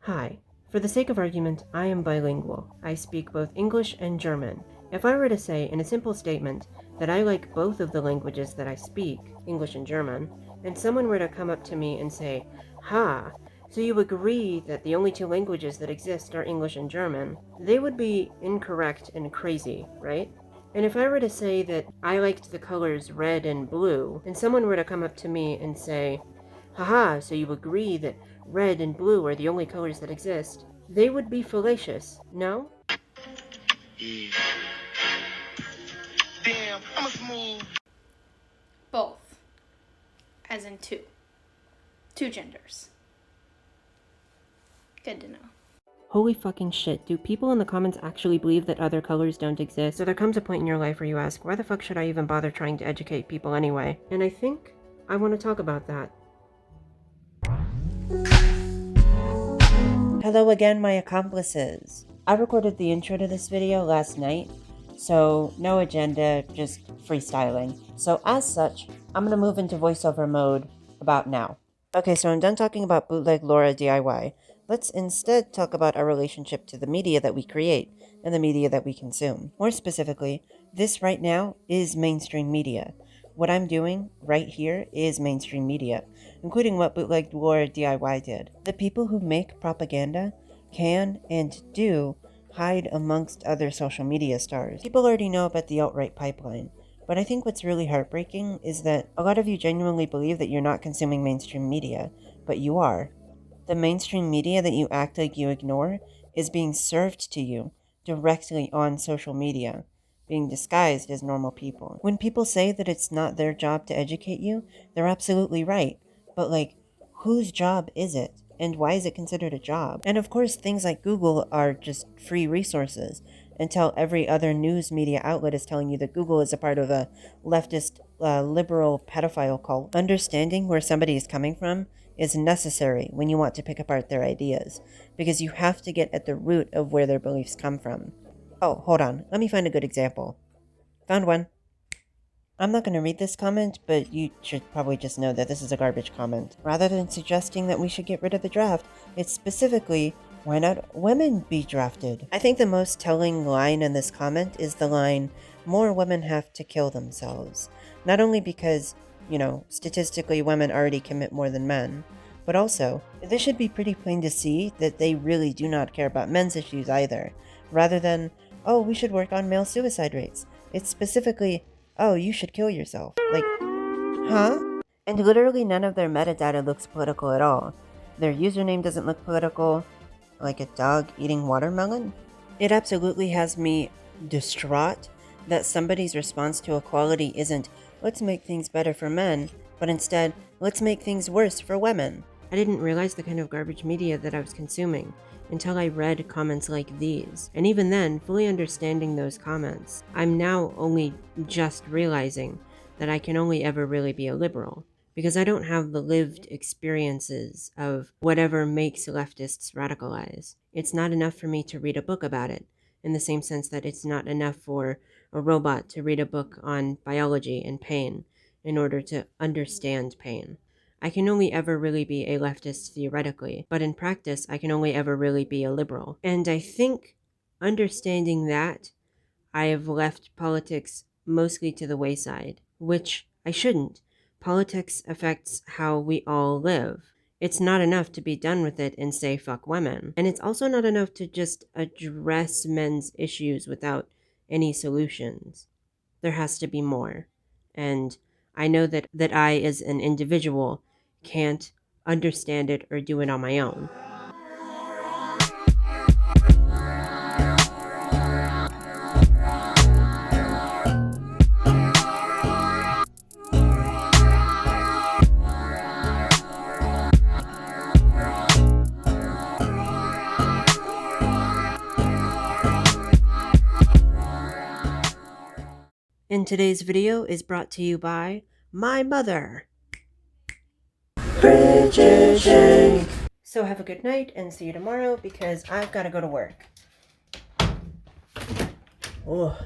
Hi. For the sake of argument, I am bilingual. I speak both English and German. If I were to say in a simple statement that I like both of the languages that I speak, English and German, and someone were to come up to me and say, "Ha, so you agree that the only two languages that exist are English and German," they would be incorrect and crazy, right? And if I were to say that I liked the colors red and blue, and someone were to come up to me and say, "Haha, so you agree that red and blue are the only colors that exist," they would be fallacious, no? Yeah. Damn, I'm a smooth. Both. As in two. Two genders. Good to know. Holy fucking shit, do people in the comments actually believe that other colors don't exist? So there comes a point in your life where you ask, why the fuck should I even bother trying to educate people anyway? And I think I want to talk about that. Hello again, my accomplices. I recorded the intro to this video last night, so no agenda, just freestyling. So as such, I'm gonna move into voiceover mode about now. Okay, so I'm done talking about bootleg Laura DIY. Let's instead talk about our relationship to the media that we create and the media that we consume. More specifically, this right now is mainstream media. What I'm doing right here is mainstream media, including what bootleg Laura DIY did. The people who make propaganda can and do hide amongst other social media stars. People already know about the alt-right pipeline, but I think what's really heartbreaking is that a lot of you genuinely believe that you're not consuming mainstream media, but you are. The mainstream media that you act like you ignore is being served to you directly on social media, being disguised as normal people. When people say that it's not their job to educate you, they're absolutely right. But whose job is it? And why is it considered a job? And of course, things like Google are just free resources until every other news media outlet is telling you that Google is a part of a leftist, liberal pedophile cult. Understanding where somebody is coming from is necessary when you want to pick apart their ideas, because you have to get at the root of where their beliefs come from. Oh, hold on. Let me find a good example. Found one. I'm not going to read this comment, but you should probably just know that this is a garbage comment. Rather than suggesting that we should get rid of the draft, it's specifically, why not women be drafted? I think the most telling line in this comment is the line, more women have to kill themselves. Not only because, statistically women already commit more than men, but also, this should be pretty plain to see that they really do not care about men's issues either. Rather than, oh, we should work on male suicide rates. It's specifically, oh, you should kill yourself. Huh? And literally none of their metadata looks political at all. Their username doesn't look political, like a dog eating watermelon. It absolutely has me distraught that somebody's response to equality isn't, let's make things better for men, but instead, let's make things worse for women. I didn't realize the kind of garbage media that I was consuming until I read comments like these. And even then, fully understanding those comments, I'm now only just realizing that I can only ever really be a liberal, because I don't have the lived experiences of whatever makes leftists radicalize. It's not enough for me to read a book about it, in the same sense that it's not enough for a robot to read a book on biology and pain in order to understand pain. I can only ever really be a leftist theoretically, but in practice, I can only ever really be a liberal. And I think understanding that, I have left politics mostly to the wayside, which I shouldn't. Politics affects how we all live. It's not enough to be done with it and say fuck women. And it's also not enough to just address men's issues without any solutions. There has to be more. And I know that I, as an individual, can't understand it or do it on my own. And today's video is brought to you by my mother. So have a good night and see you tomorrow, because I've got to go to work. Oh.